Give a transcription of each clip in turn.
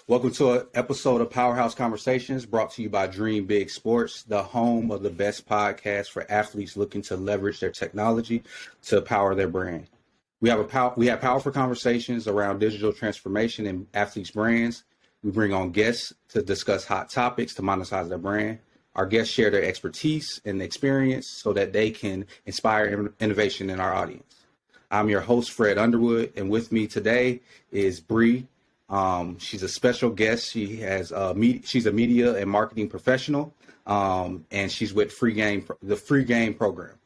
Welcome to an episode of Powerhouse Conversations brought to you by Dream Big Sports, the home of the best podcast for athletes looking to leverage their technology to power their brand. We have powerful conversations around digital transformation and athletes' brands. We bring on guests to discuss hot topics to monetize their brand. Our guests share their expertise and experience so that they can inspire innovation in our audience. I'm your host, Fred Underwood, and with me today is Bree. She's a special guest. She's a media and marketing professional, and she's with the Free Game program.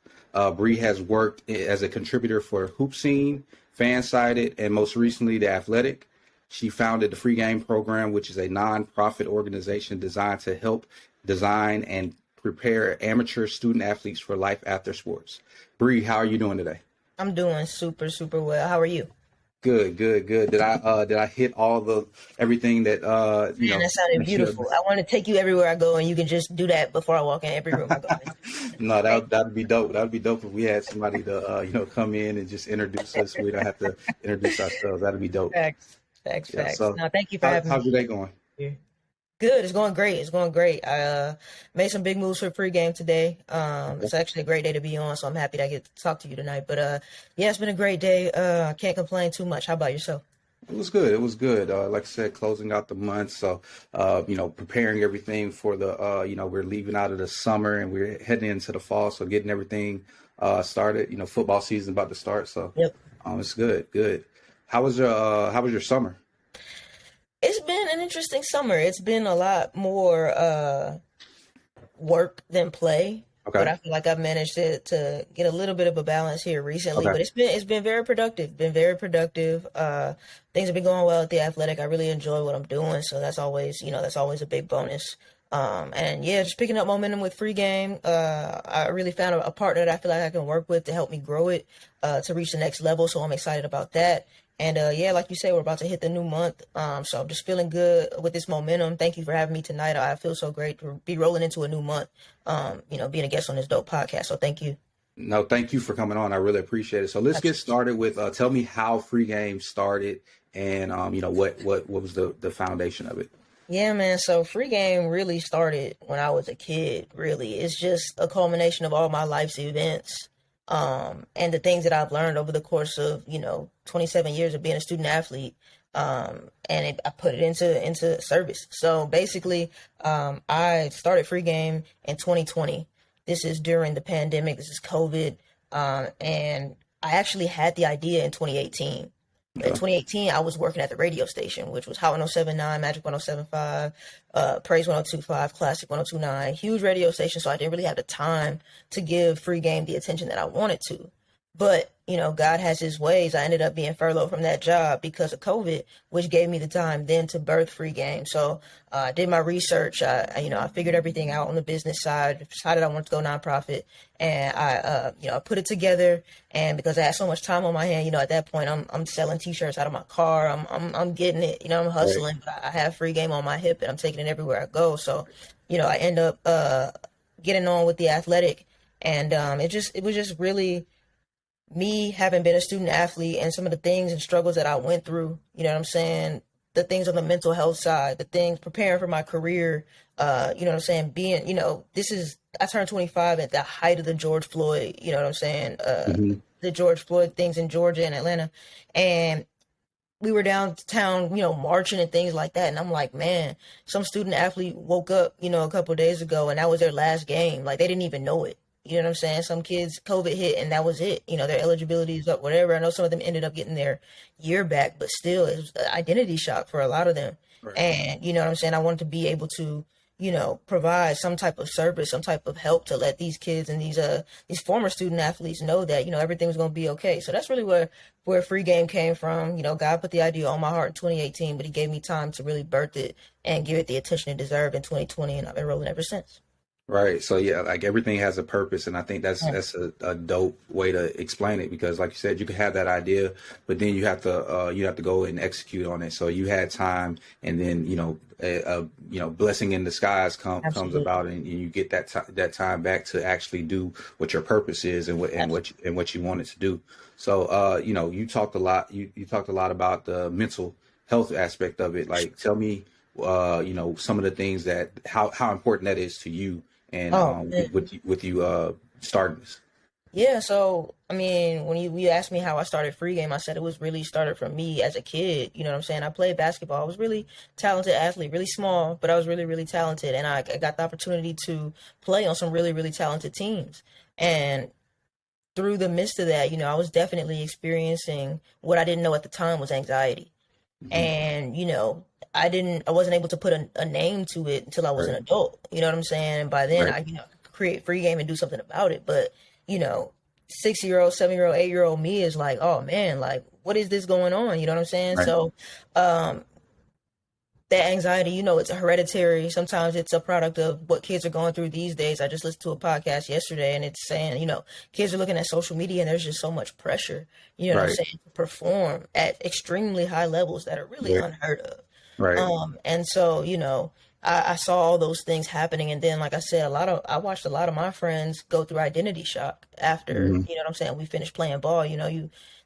Bree has worked as a contributor for Hoop Scene, Fansided, and most recently The Athletic. She founded the Free Game program, which is a nonprofit organization designed to help design and prepare amateur student athletes for life after sports. Bree, how are you doing today? I'm doing super, super well. How are you? Good. Did I hit everything that Man, that sounded beautiful. I want to take you everywhere I go, and you can just do that before I walk in every room I go in. No, that'd be dope. That'd be dope if we had somebody to come in and just introduce us. We don't have to introduce ourselves. That'd be dope. Facts. So, no, thank you for having me. How's your day going? Good. It's going great. I made some big moves for Free Game today. It's actually a great day to be on, so I'm happy that I get to talk to you tonight. But yeah, it's been a great day. I can't complain too much. How about yourself? It was good. Like I said, closing out the month. So, preparing everything for the, we're leaving out of the summer and we're heading into the fall. So getting everything started, football season about to start. So yep. It's good. How was your summer? It's been an interesting summer. It's been a lot more work than play. Okay. But I feel like I've managed to get a little bit of a balance here recently. Okay. But it's been very productive. Things have been going well at The Athletic. I really enjoy what I'm doing, so that's always a big bonus. And yeah, just picking up momentum with Free Game. I really found a partner that I feel like I can work with to help me grow it to reach the next level. So I'm excited about that. And yeah, like you said, we're about to hit the new month. So I'm just feeling good with this momentum. Thank you for having me tonight. I feel so great to be rolling into a new month, being a guest on this dope podcast. So thank you. No, thank you for coming on. I really appreciate it. So let's get started with tell me how Free Game started and, what was the foundation of it? Yeah, man. So Free Game really started when I was a kid, really. It's just a culmination of all my life's events. And the things that I've learned over the course of, 27 years of being a student athlete, I put it into service. So basically, I started Free Game in 2020. This is during the pandemic. This is COVID. And I actually had the idea in 2018. In 2018, I was working at the radio station, which was Hot 107.9, Magic 107.5, Praise 102.5, Classic 102.9, huge radio station. So I didn't really have the time to give Free Game the attention that I wanted to. But, God has his ways. I ended up being furloughed from that job because of COVID, which gave me the time then to birth Free Game. So I did my research. I figured everything out on the business side, decided I wanted to go nonprofit, and I put it together. And because I had so much time on my hand, at that point, I'm selling T-shirts out of my car. I'm getting it. I'm hustling. Right. But I have Free Game on my hip, and I'm taking it everywhere I go. So, I end up getting on with The Athletic, and it was just really me having been a student athlete and some of the things and struggles that I went through, the things on the mental health side, the things preparing for my career, I turned 25 at the height of the George Floyd, the George Floyd things in Georgia and Atlanta. And we were downtown, marching and things like that. And I'm like, man, some student athlete woke up, a couple of days ago and that was their last game. Like they didn't even know it. You know what I'm saying? Some kids, COVID hit and that was it. Their eligibility is up, whatever. I know some of them ended up getting their year back, but still it was an identity shock for a lot of them. Right. And you know what I'm saying? I wanted to be able to, provide some type of service, some type of help to let these kids and these former student athletes know that, everything was going to be okay. So that's really where Free Game came from. God put the idea on my heart in 2018, but he gave me time to really birth it and give it the attention it deserved in 2020. And I've been rolling ever since. Right. So yeah, like everything has a purpose. And I think that's a dope way to explain it, because like you said, you can have that idea, but then you have to go and execute on it. So you had time, and then, blessing in disguise comes about, and you get that time back to actually do what your purpose is and what you wanted to do. So, you talked a lot about the mental health aspect of it. Like, tell me, some of the things that how important that is to you, and Oh, with you starting this. yeah, so I mean, when you asked me how I started free game, I said it was really started from me as a kid. You know what I'm saying? I played basketball. I was really talented athlete, really small, but I was really, really talented, and I got the opportunity to play on some really, really talented teams. And through the midst of that, I was definitely experiencing what I didn't know at the time was anxiety. Hmm. And, I wasn't able to put a name to it until I was an Right, adult. You know what I'm saying? And by then right, I, could create free game and do something about it. But, 6-year old, 7-year old, 8-year old me is like, oh man, like, what is this going on? You know what I'm saying? right. So, um, that anxiety, it's a hereditary. Sometimes it's a product of what kids are going through these days. I just listened to a podcast yesterday and it's saying, kids are looking at social media and there's just so much pressure, what I'm Right, saying, to perform at extremely high levels that are really right, unheard of. right. And so, I saw all those things happening. And then, like I said, I watched a lot of my friends go through identity shock after, Hmm. what I'm saying, we finished playing ball.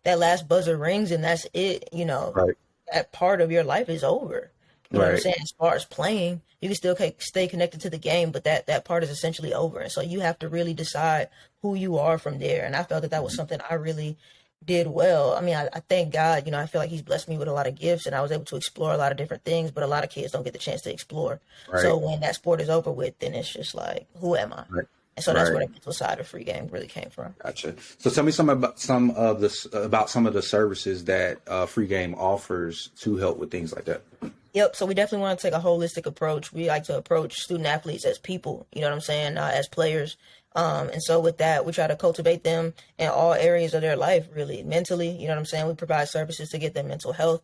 That last buzzer rings and that's it, Right, that part of your life is over. You know what I'm right. saying? As far as playing, you can still stay connected to the game, but that part is essentially over. And so you have to really decide who you are from there. And I felt that was Mhm. something I really did well. I mean, I thank God, I feel like he's blessed me with a lot of gifts and I was able to explore a lot of different things, but a lot of kids don't get the chance to explore. Right, So when that sport is over with, then it's just like, who am I? right, And so that's right. where the mental side of free game really came from. Gotcha. So tell me about some of the services that Free Game offers to help with things like that. Yep. So we definitely want to take a holistic approach. We like to approach student athletes as people, you know what I'm saying, as players. And so with that, we try to cultivate them in all areas of their life, really, mentally. You know what I'm saying? We provide services to get them mental health,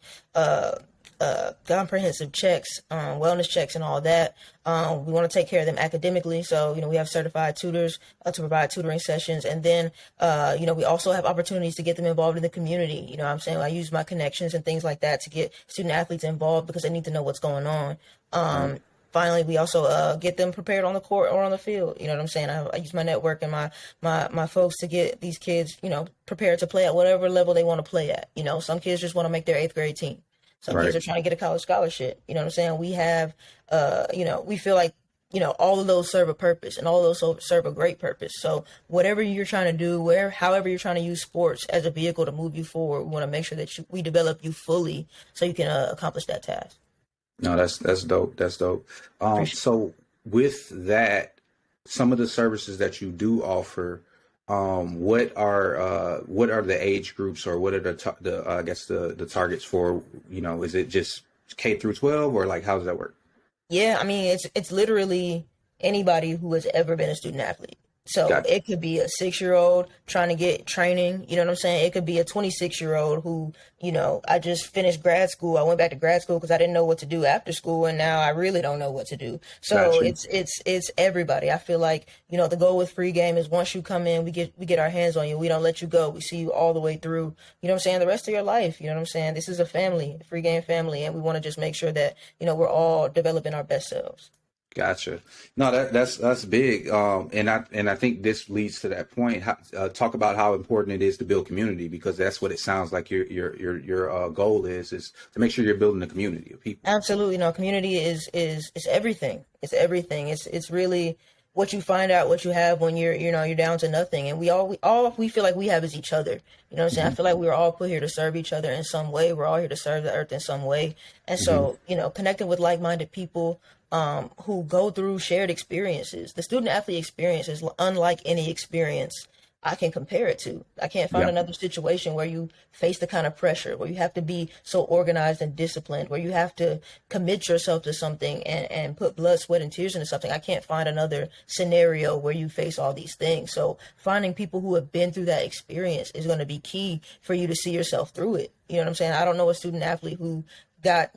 comprehensive checks, wellness checks, and all that. We want to take care of them academically. So, we have certified tutors to provide tutoring sessions. And then, we also have opportunities to get them involved in the community. You know what I'm saying? I use my connections and things like that to get student athletes involved because they need to know what's going on. Right, Finally, we also get them prepared on the court or on the field. You know what I'm saying? I use my network and my folks to get these kids, prepared to play at whatever level they want to play at. Some kids just want to make their 8th grade team. Some kids right, are trying to get a college scholarship. You know what I'm saying? We have, we feel like, all of those serve a purpose and all of those serve a great purpose. So whatever you're trying to do, however you're trying to use sports as a vehicle to move you forward, we want to make sure that we develop you fully so you can accomplish that task. No, that's dope. That's dope. Appreciate So with that, some of the services that you do offer, what are the age groups, or what are the I guess the targets for, is it just K through 12, or like how does that work? Yeah, I mean it's literally anybody who has ever been a student athlete. So Gotcha. it could be a 6-year-old trying to get training, you know what I'm saying? It could be a 26-year-old who, I just finished grad school. I went back to grad school because I didn't know what to do after school, and now I really don't know what to do. So Gotcha. it's everybody. I feel like, the goal with free game is once you come in, we get our hands on you. We don't let you go. We see you all the way through, you know what I'm saying, the rest of your life. You know what I'm saying? This is a family, a free game family, and we want to just make sure that, we're all developing our best selves. Gotcha. No, that's big. And I think this leads to that point. Talk about how important it is to build community, because that's what it sounds like your goal is to make sure you're building a community of people. Absolutely. No, community is everything. It's everything. It's really what you find out what you have when you're down to nothing. And we feel like we have is each other. You know what I'm saying? I Hmm. feel like we're all put here to serve each other in some way. We're all here to serve the earth in some way. And Hmm. so, connecting with like-minded people who go through shared experiences. The student athlete experience is unlike any experience I can compare it to. I can't find Yeah. another situation where you face the kind of pressure, where you have to be so organized and disciplined, where you have to commit yourself to something and put blood, sweat, and tears into something. I can't find another scenario where you face all these things. So finding people who have been through that experience is going to be key for you to see yourself through it. You know what I'm saying? I don't know a student athlete who got,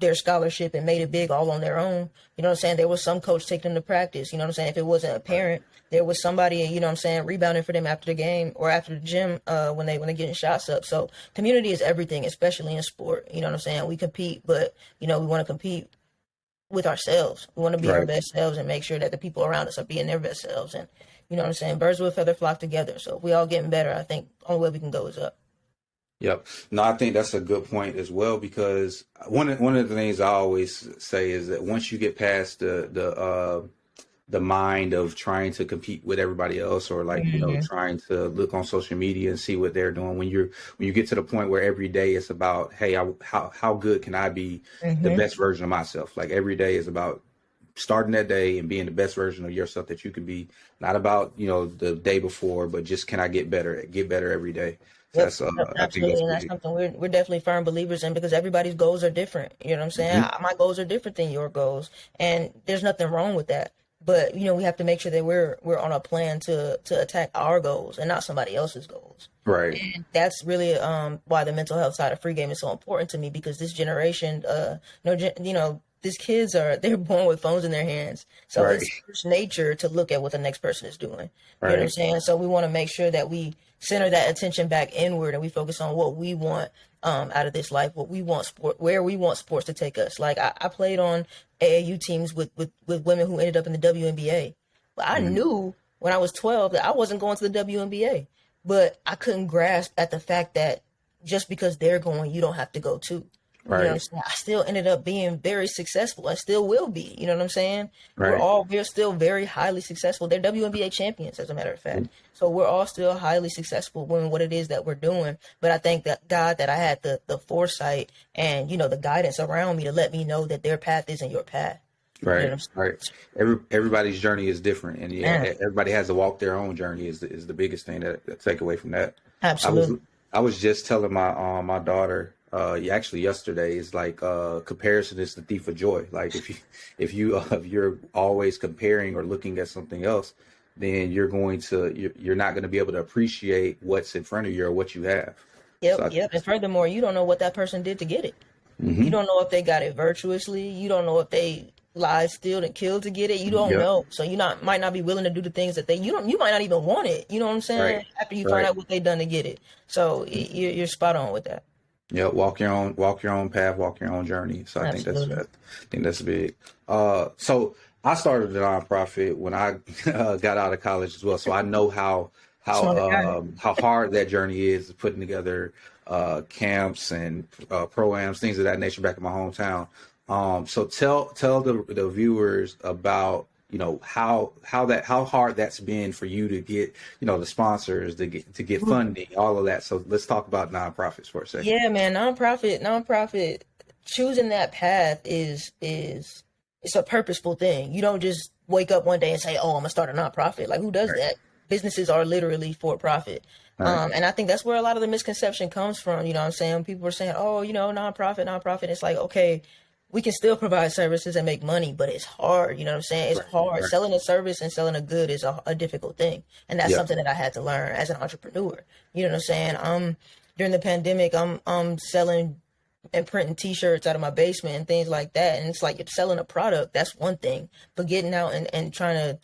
their scholarship and made it big all on their own. You know what I'm saying? There was some coach taking them to practice. You know what I'm saying? If it wasn't a Right. parent, there was somebody, you know what I'm saying, rebounding for them after the game or after the gym when they're getting shots up. So community is everything, especially in sport. You know what I'm saying? We compete, but, we want to compete with ourselves. We want to be our Right. best selves and make sure that the people around us are being their best selves. And, you know what I'm saying? Birds with a feather flock together. So if we all getting better, I think the only way we can go is up. Yep. No, I think that's a good point as well, because one of the things I always say is that once you get past the mind of trying to compete with everybody else, or like, Hmm. trying to look on social media and see what they're doing, when you get to the point where every day it's about, hey, how good can I be the Hmm. best version of myself? Like every day is about starting that day and being the best version of yourself that you can be, not about, the day before, but just can I get better every day. So Yep, that's yep, I think that's absolutely. And that's big. something we're definitely firm believers in, because everybody's goals are different. You know what I'm saying? Hmm. My goals are different than your goals, and there's nothing wrong with that. But we have to make sure that we're on a plan to attack our goals and not somebody else's goals. Right. And that's really why the mental health side of free game is so important to me, because this generation, these kids they're born with phones in their hands, so Right. it's first nature to look at what the next person is doing. You know what I'm Right. saying? So we want to make sure that we center that attention back inward, and we focus on what we want out of this life, what we want where we want sports to take us. Like I played on AAU teams with women who ended up in the WNBA. But I Mhm. knew when I was 12 that I wasn't going to the WNBA. But I couldn't grasp at the fact that just because they're going, you don't have to go too. You know what I'm Right. saying? I still ended up being very successful. I still will be. You know what I'm saying? Right. We're still very highly successful. They're WNBA champions, as a matter of fact. So we're all still highly successful in what it is that we're doing. But I thank that God that I had the foresight and the guidance around me to let me know that their path isn't your path. You know what Right. I'm saying? Right. Everybody's journey is different, and yeah, Man, everybody has to walk their own journey. Is the biggest thing that take away from that. I was absolutely. I was just telling my daughter, actually yesterday, is like, comparison is the thief of joy. Like if you're always comparing or looking at something else, then you're not going to be able to appreciate what's in front of you or what you have. So Yep, I think yep. And furthermore, you don't know what that person did to get it. You hmm don't know if they got it virtuously. You don't know if they lied, stealed, and killed to get it. You don't Yep. know. So you not might not be willing to do the things that you might not even want it. You know what I'm Right. saying? After you find Right. out what they done to get it. So you're spot on with that. Yeah, walk your own path, walk your own journey. So Absolutely. I think that's big. So I started a nonprofit when I got out of college as well. So I know Smart guy. how hard that journey is, putting together camps and proams, things of that nature back in my hometown. So tell the viewers about, how hard that's been for you to get, the sponsors, to get funding, all of that. So let's talk about nonprofits for a second. Yeah, man. Nonprofit. Choosing that path is it's a purposeful thing. You don't just wake up one day and say, "Oh, I'm gonna start a nonprofit." Like, who does Right. that? Businesses are literally for profit. All right. And I think that's where a lot of the misconception comes from. You know what I'm saying? People are saying, "Oh, nonprofit." It's like, okay, we can still provide services and make money, but it's hard. You know what I'm saying? It's Right. hard. Right. Selling a service and selling a good is a difficult thing, and that's Yep. something that I had to learn as an entrepreneur. You know what I'm saying? During the pandemic, I'm selling and printing T-shirts out of my basement and things like that. And it's like, if selling a product, that's one thing, but getting out and trying to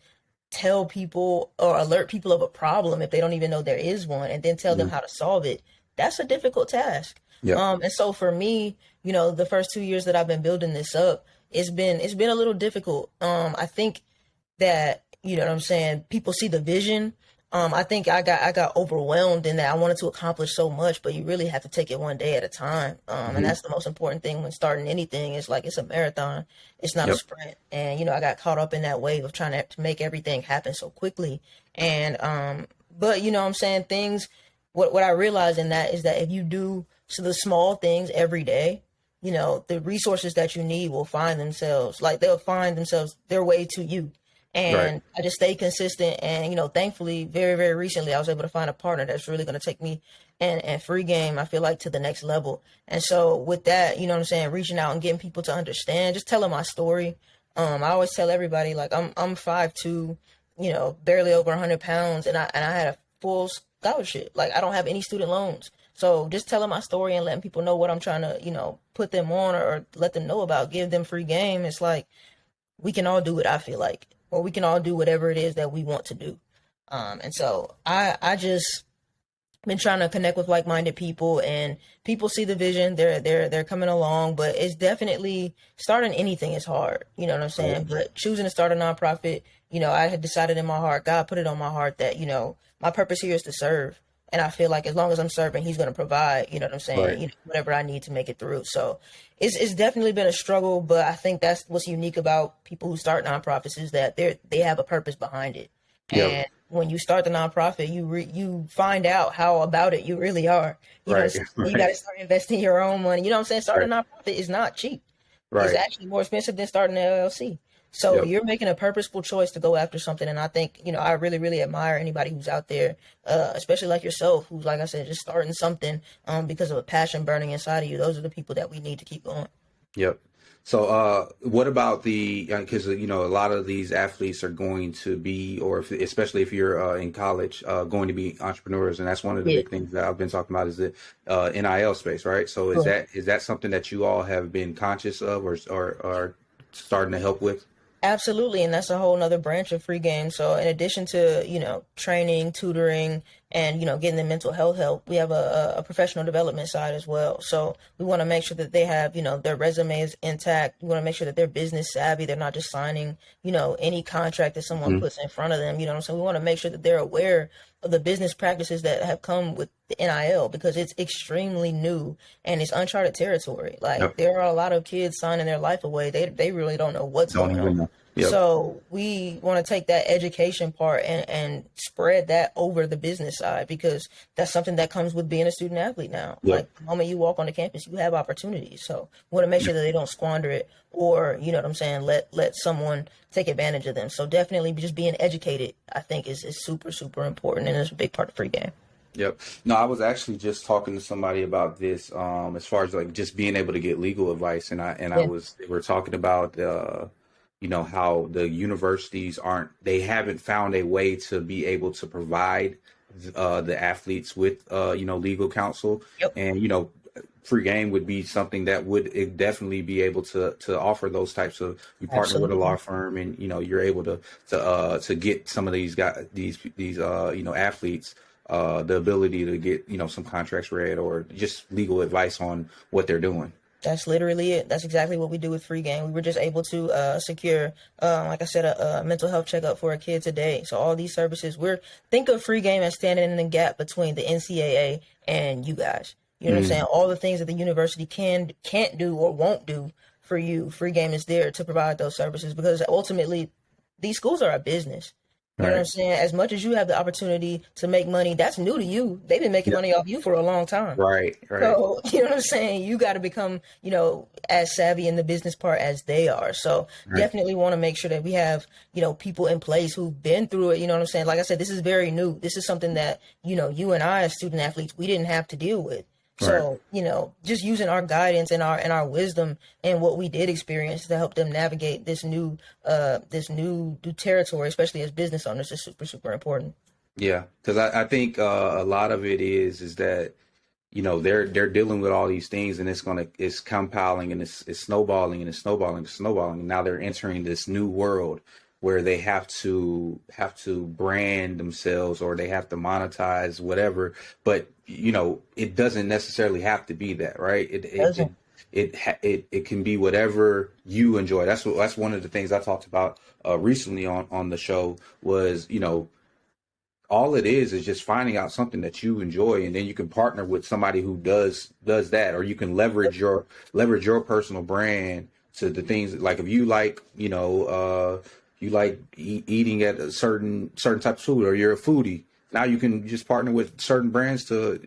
tell people or alert people of a problem if they don't even know there is one, and then tell them Mhm. how to solve it, that's a difficult task. Yep. And so for me, the first 2 years that I've been building this up, it's been a little difficult. I think that, you know what I'm saying, people see the vision. I think I got overwhelmed in that I wanted to accomplish so much, but you really have to take it one day at a time. And Hmm. that's the most important thing when starting anything. It's like, it's a marathon, it's not a Yep. sprint. And I got caught up in that wave of trying to make everything happen so quickly. And but you know what I'm saying, things what I realized in that is that if you do the small things every day, the resources that you need will find themselves, like they'll find themselves their way to you. Right. And I just stay consistent. And, thankfully, very, very recently, I was able to find a partner that's really going to take me and free game, I feel like, to the next level. And so with that, you know what I'm saying, reaching out and getting people to understand, just telling my story. I always tell everybody, like, I'm 5'2", barely over 100 pounds, and I had a full scholarship. Like, I don't have any student loans. So just telling my story and letting people know what I'm trying to, put them on, or let them know about, give them free game. It's like, we can all do it, I feel like, or we can all do whatever it is that we want to do. And so I just been trying to connect with like-minded people, and people see the vision. They're coming along, but it's definitely, starting anything is hard. You know what I'm Right. saying? But choosing to start a nonprofit, I had decided in my heart, God put it on my heart that, my purpose here is to serve. And I feel like as long as I'm serving, he's going to provide, you know what I'm saying? Right. You know, whatever I need to make it through. So it's definitely been a struggle, but I think that's what's unique about people who start nonprofits is that they have a purpose behind it. Yep. And when you start the nonprofit, you find out how about it you really are. You know, Right. you got to start investing your own money. You know what I'm saying? Starting Right. a nonprofit is not cheap. It's Right. actually more expensive than starting an LLC. So Yep. you're making a purposeful choice to go after something. And I think, you know, I really, really admire anybody who's out there, especially like yourself, who's, like I said, just starting something because of a passion burning inside of you. Those are the people that we need to keep going. Yep. So, what about because you know a lot of these athletes are going to be, or especially if you're in college, going to be entrepreneurs, and that's one of the Yeah. big things that I've been talking about is the NIL space, right? So, is Sure. that something that you all have been conscious of, or starting to help with? Absolutely, and that's a whole nother branch of free game. So in addition to, you know, training, tutoring, and, you know, getting the mental health help, we have a professional development side as well. So we want to make sure that they have, you know, their resume is intact. We want to make sure that they're business savvy. They're not just signing, you know, any contract that someone Mhm. puts in front of them. You know what I'm saying? We want to make sure that they're aware of the business practices that have come with the NIL because it's extremely new and it's uncharted territory. Like Yep. there are a lot of kids signing their life away. They really don't know what's Don't going on. even know. Yep. So we want to take that education part and spread that over the business side because that's something that comes with being a student athlete now. Yep. Like the moment you walk on the campus, you have opportunities. So we want to make sure that they don't squander it or, you know what I'm saying, let someone take advantage of them. So definitely just being educated, I think is super, super important and it's a big part of free game. Yep. No, I was actually just talking to somebody about this, as far as like just being able to get legal advice, and Yeah, we were talking about, you know, how the universities they haven't found a way to be able to provide the athletes with, you know, legal counsel, yep, and you know, free game would be something that would definitely be able to offer those types of. You partner with a law absolutely. firm, and you know, you're able to get some of these guys, these you know, athletes the ability to get, you know, some contracts read or just legal advice on what they're doing. That's literally it. That's exactly what we do with free game. We were just able to secure, like I said, a mental health checkup for a kid today. So all these services, think of free game as standing in the gap between the NCAA and you guys. You know what I'm saying? Mm, All the things that the university can't do or won't do for you, free game is there to provide those services because ultimately these schools are a business. You know what I'm right. saying? As much as you have the opportunity to make money, that's new to you. They've been making Yep. money off you for a long time. Right. Right. So, you know what I'm saying? You got to become, you know, as savvy in the business part as they are. So Right. definitely want to make sure that we have, you know, people in place who've been through it. You know what I'm saying? Like I said, this is very new. This is something that, you know, you and I as student athletes, we didn't have to deal with. Right. So, you know, just using our guidance and our wisdom and what we did experience to help them navigate this new territory, especially as business owners, is super, super important. Yeah. Because I think a lot of it is that, you know, they're dealing with all these things, and it's compiling, and it's snowballing, and it's snowballing and snowballing. And now they're entering this new world where they have to brand themselves, or they have to monetize whatever. But you know, it doesn't necessarily have to be that, right? Doesn't. It can be whatever you enjoy. That's one of the things I talked about recently on the show was, you know, all it is just finding out something that you enjoy, and then you can partner with somebody who does that, or you can leverage your personal brand to the things like if you like, you know, you like eating at a certain type of food, or you're a foodie. Now you can just partner with certain brands to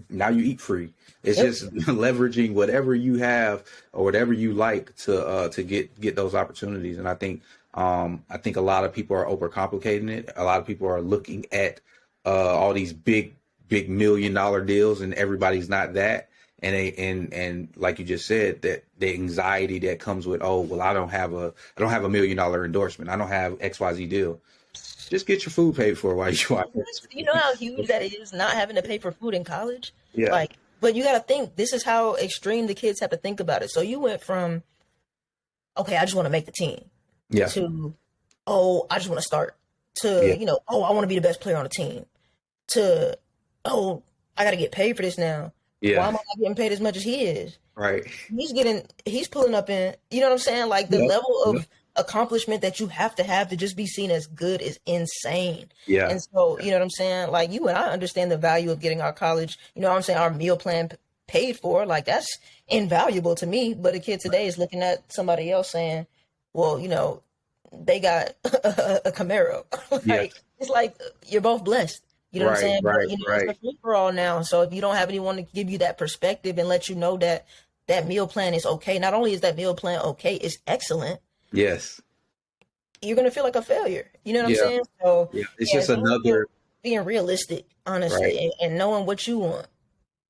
now you eat free. It's Yep. just leveraging whatever you have or whatever you like to get those opportunities. And I think a lot of people are overcomplicating it. A lot of people are looking at all these big $1 million deals, and everybody's not that. And like you just said, that the anxiety that comes with, oh well, I don't have $1 million endorsement. I don't have XYZ deal. Just get your food paid for while you watch. You know how huge that is not having to pay for food in college? Yeah. Like, but you got to think, this is how extreme the kids have to think about it. So you went from, okay, I just want to make the team Yeah. to, oh, I just want to start Yeah. to, you know, oh, I want to be the best player on the team to, oh, I got to get paid for this now. Why Yeah. am I not getting paid as much as he is? Right. He's pulling up in, you know what I'm saying? Like the Yep. level Yep. accomplishment that you have to just be seen as good is insane. Yeah. And so, you know what I'm saying? Like, you and I understand the value of getting our college, you know what I'm saying, our meal plan paid for. Like, that's invaluable to me. But a kid today is looking at somebody else saying, well, you know, they got a Camaro. Yes. Like, it's like you're both blessed. You know what I'm Right, saying? But, right, you know, it's right. a free for all now. So if you don't have anyone to give you that perspective and let you know that that meal plan is okay, not only is that meal plan okay, it's excellent, Yes. you're gonna feel like a failure. You know what I'm Yeah. saying? So Yeah. It's yeah, just another, being realistic, right. honestly, and knowing what you want.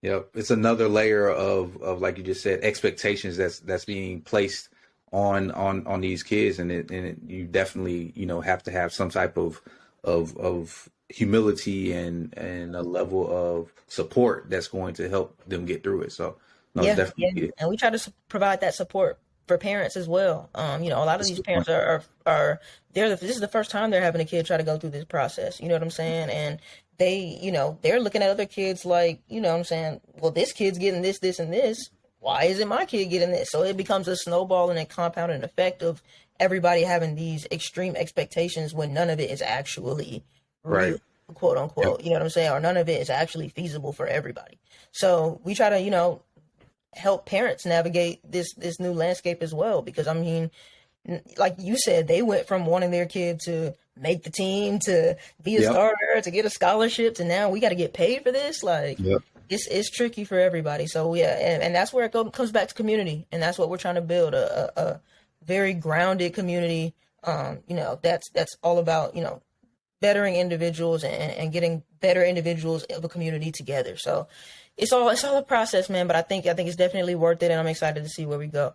Yep. It's another layer of like you just said, expectations that's being placed on these kids, and you definitely, you know, have to have some type of humility and a level of support that's going to help them get through it. So no, it's Yeah, yeah, definitely and we try to provide that support for parents as well. You know, a lot of it's a these good point. parents are this is the first time they're having a kid try to go through this process. You know what I'm saying? And they, you know, they're looking at other kids like, you know what I'm saying, well, this kid's getting this, this, and this. Why isn't my kid getting this? So it becomes a snowballing and compounding effect of everybody having these extreme expectations when none of it is actually Right. real, quote Yep. unquote. You know what I'm saying? Or none of it is actually feasible for everybody. So we try to, you know, help parents navigate this new landscape as well, because I mean, like you said, they went from wanting their kid to make the team, to be a Yep. starter, to get a scholarship, to now we got to get paid for this. Like, Yep. it's tricky for everybody. So yeah, and that's where comes back to community, and that's what we're trying to build, a very grounded community. You know, that's all about, you know, bettering individuals and getting better individuals of a community together. So it's all a process, man. But I think it's definitely worth it, and I'm excited to see where we go.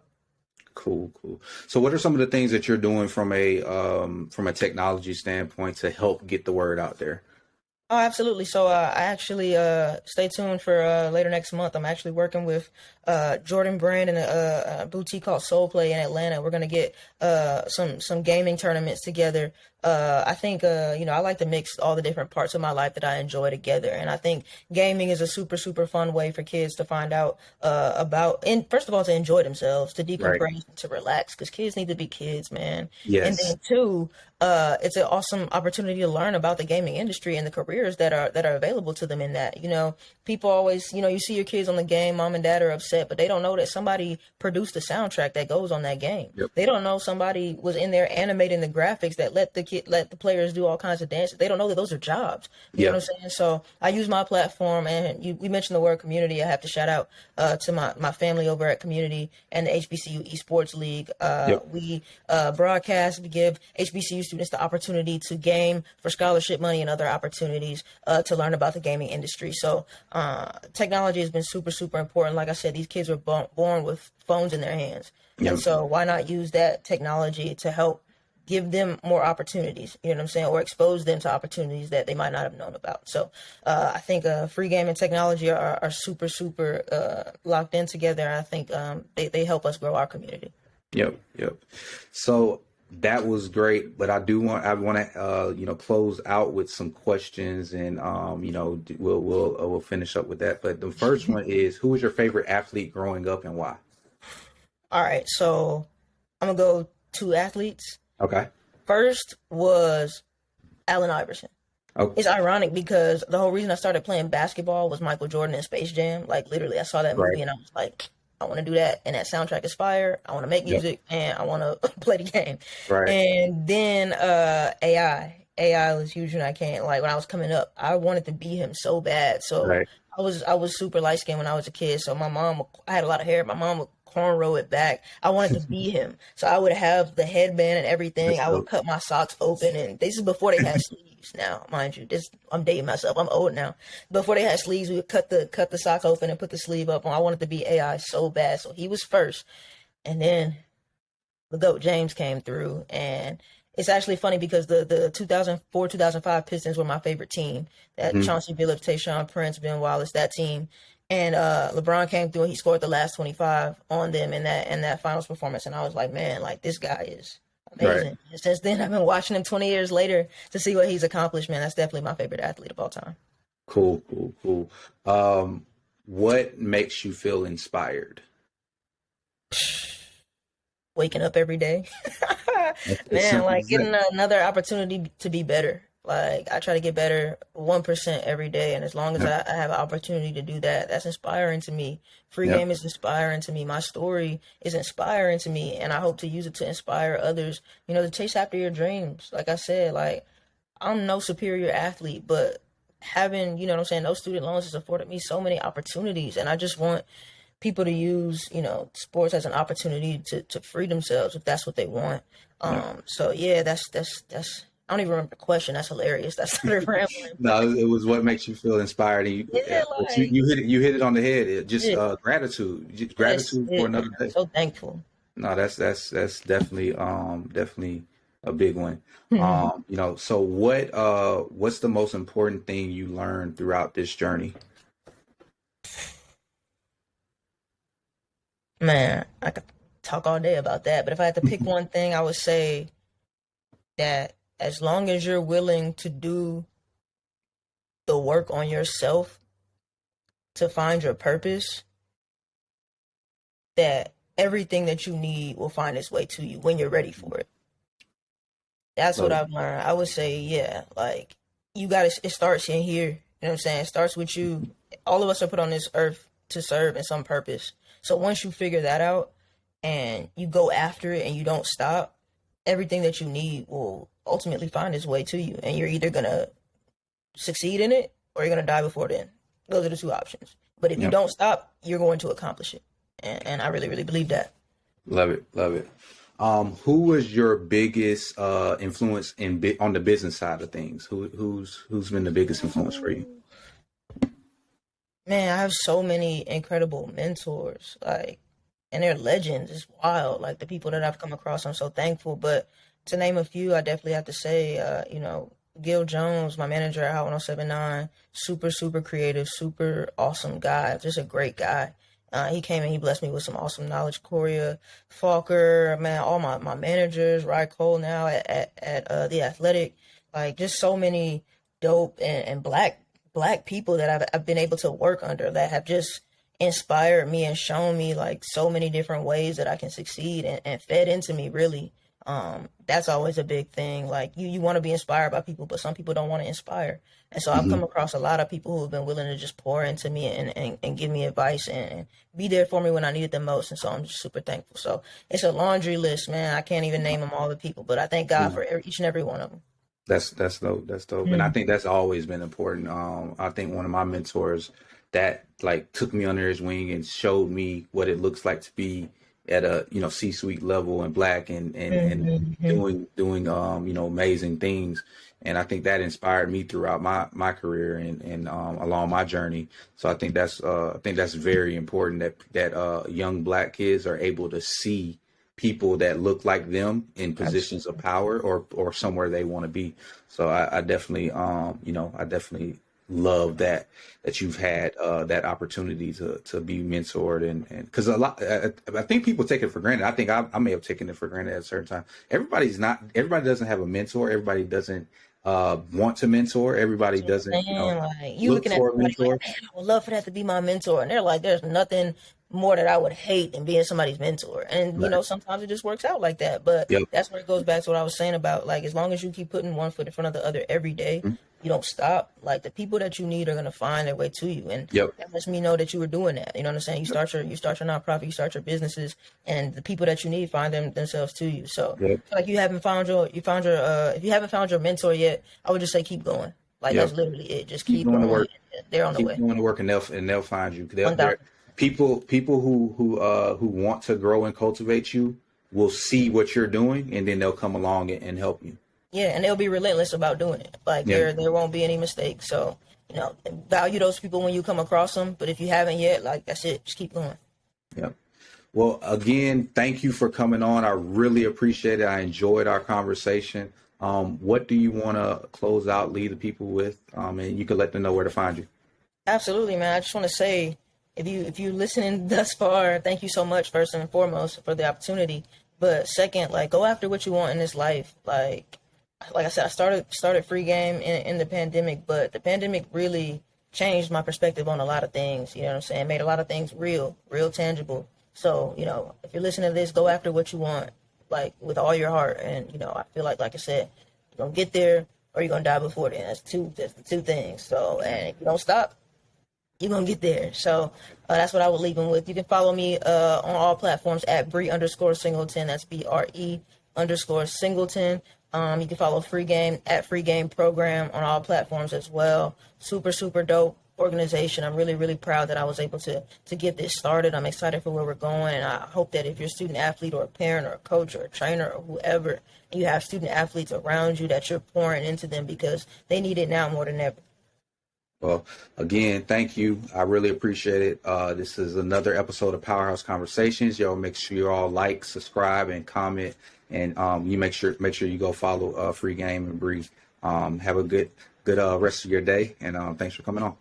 Cool, cool. So what are some of the things that you're doing from a technology standpoint to help get the word out there? Oh, absolutely. So I actually stay tuned for later next month. I'm actually working with Jordan Brand in a boutique called Soul Play in Atlanta. We're gonna get some gaming tournaments together. I think you know, I like to mix all the different parts of my life that I enjoy together, and I think gaming is a super fun way for kids to find out about, and first of all, to enjoy themselves, to Right. decompress, to relax, because kids need to be kids, man. And Yes. then two, it's an awesome opportunity to learn about the gaming industry and the careers that are available to them in that. You know, people always, you know, you see your kids on the game, mom and dad are upset, but they don't know that somebody produced the soundtrack that goes on that game. Yep. They don't know somebody was in there animating the graphics that let the players do all kinds of dances. They don't know that those are jobs. You know Yep. what I'm saying? So I use my platform, and we mentioned the word community. I have to shout out to my family over at Community and the HBCU Esports League. Yep. We broadcast, we give HBCU students the opportunity to game for scholarship money and other opportunities to learn about the gaming industry. So technology has been super important. Like I said, these kids were born with phones in their hands. And Yep. so why not use that technology to help give them more opportunities, you know what I'm saying, or expose them to opportunities that they might not have known about. So I think free game and technology are super locked in together. I think they help us grow our community. Yep. Yep. So that was great, but I want to you know, close out with some questions, and you know, we'll finish up with that. But the first one is, who was your favorite athlete growing up and why? All right, so I'm gonna go two athletes. Okay. First was Allen Iverson. Oh, It's ironic because the whole reason I started playing basketball was Michael Jordan and Space Jam. Like, literally, I saw that right. movie and I was like, I want to do that. And that soundtrack is fire. I want to make Yep. music and I want to play the game. Right. And then AI. AI was huge when I came. Like, when I was coming up, I wanted to be him so bad. So Right. I was super light skinned when I was a kid. So I had a lot of hair. My mom would cornrow it back. I wanted to be him. So I would have the headband and everything. That's I would dope. cut my socks open, and this is before they had sleeves. Now, mind you, I'm dating myself. I'm old now. Before they had sleeves, we would cut the sock open and put the sleeve up on. I wanted to be AI so bad. So he was first. And then the GOAT James came through, and it's actually funny because the 2004 2005 Pistons were my favorite team. That Mhm. Chauncey Billups, Tayshaun Prince, Ben Wallace, that team. And LeBron came through and he scored the last 25 on them in that finals performance. And I was like, man, like, this guy is Right. amazing. And since then, I've been watching him 20 years later to see what he's accomplished. Man, that's definitely my favorite athlete of all time. Cool. Cool. Cool. What makes you feel inspired? waking up every day. As Man, simple like as that. getting another opportunity to be better. Like I try to get better 1% every day, and as long as Yep. I have an opportunity to do that, that's inspiring to me. Free Yep. game is inspiring to me. My story is inspiring to me, and I hope to use it to inspire others. To chase after your dreams. Like I said, like I'm no superior athlete, but having, what I'm saying, those student loans has afforded me so many opportunities, and I just want people to use, sports as an opportunity to free themselves if that's what they want. Yep. So yeah, that's I don't even remember the question. That's hilarious. That's started rambling, but No, it was what makes you feel inspired, and yeah, but like you hit it on the head. It just it, gratitude, just that's gratitude for it, man. another I'm day. so thankful. No, that's definitely definitely a big one. So what's the most important thing you learned throughout this journey? Man, I could talk all day about that, but if I had to pick one thing, I would say that as long as you're willing to do the work on yourself to find your purpose, that everything that you need will find its way to you when you're ready for it. That's what Love it. I've learned. I would say, yeah, like you got to, it starts in here. You know what I'm saying? It starts with you. All of us are put on this earth to serve in some purpose. So once you figure that out and you go after it and you don't stop, everything that you need will ultimately find its way to you. And you're either going to succeed in it or you're going to die before then. Those are the two options. But if you Yep. don't stop, you're going to accomplish it. And I really, really believe that. Love it. Love it. Who was your biggest influence on the business side of things? Who's been the biggest influence for you? Man, I have so many incredible mentors, like, and they're legends. It's wild. Like the people that I've come across, I'm so thankful. But to name a few, I definitely have to say, Gil Jones, my manager at Hot 1079, super, super creative, super awesome guy, just a great guy. He came and he blessed me with some awesome knowledge. Coria Falker, man, all my managers, Rye Cole now at The Athletic, like just so many dope and black people that I've been able to work under that have just inspired me and shown me like so many different ways that I can succeed and fed into me really. That's always a big thing. Like you want to be inspired by people, but some people don't want to inspire. And so I've Hmm. come across a lot of people who have been willing to just pour into me and give me advice and be there for me when I needed them most. And so I'm just super thankful. So it's a laundry list, man. I can't even name them all the people, but I thank God for each and every one of them. That's dope. That's dope. And I think that's always been important. I think one of my mentors that like took me under his wing and showed me what it looks like to be at a C-suite level and black and Mm-hmm. doing amazing things. And I think that inspired me throughout my career and along my journey. So I think that's very important that young black kids are able to see people that look like them in positions of Absolutely. power or somewhere they want to be. So I definitely I definitely love that you've had that opportunity to be mentored and because I think people take it for granted. I think I may have taken it for granted at a certain time. Everybody doesn't have a mentor. Everybody doesn't want to mentor. Everybody That's what doesn't I'm saying. Like you look looking at for a somebody like, mentor. man, I would love for that to be my mentor. And they're like, there's nothing more that I would hate than being somebody's mentor. And Right. sometimes it just works out like that. But Yep. that's where it goes back to what I was saying about like as long as you keep putting one foot in front of the other every day, you don't stop. Like the people that you need are gonna find their way to you. And Yep. that lets me know that you were doing that. You know what I'm saying? You start your nonprofit, you start your businesses, and the people that you need find themselves to you. So Yep. I feel like if you haven't found your mentor yet, I would just say keep going. Like that's Yep. literally it. Just Keep keep doing the going. work. They're on the Keep way. doing the work, and they'll find you. One They're thousand. people who want to grow and cultivate you will see what you're doing, and then they'll come along and help you. Yeah, and they'll be relentless about doing it. Like Yeah. there won't be any mistakes. So value those people when you come across them. But if you haven't yet, like that's it. Just keep going. Yeah. Well, again, thank you for coming on. I really appreciate it. I enjoyed our conversation. What do you want to close out, leave the people with? And you can let them know where to find you. Absolutely, man. I just want to say, if you listening thus far, thank you so much first and foremost for the opportunity. But second, like go after what you want in this life. Like I said, I started free game in the pandemic, but the pandemic really changed my perspective on a lot of things. You know what I'm saying? Made a lot of things real tangible. So, if you're listening to this, go after what you want, like with all your heart. And, I feel like I said, you're going to get there or you're going to die before then. That's the two things. So, and if you don't stop, you're going to get there. So that's what I would leave them with. You can follow me on all platforms at Bree_Singleton. That's BRE_Singleton. You can follow Free Game at Free Game Program on all platforms as well. Super, super dope organization. I'm really, really proud that I was able to get this started. I'm excited for where we're going, and I hope that if you're a student athlete or a parent or a coach or a trainer or whoever, and you have student athletes around you, that you're pouring into them because they need it now more than ever. Well, again, thank you. I really appreciate it. This is another episode of Powerhouse Conversations. Yo, make sure you all like, subscribe, and comment, and you make sure you go follow Free Game and Bree. Have a good rest of your day, and thanks for coming on.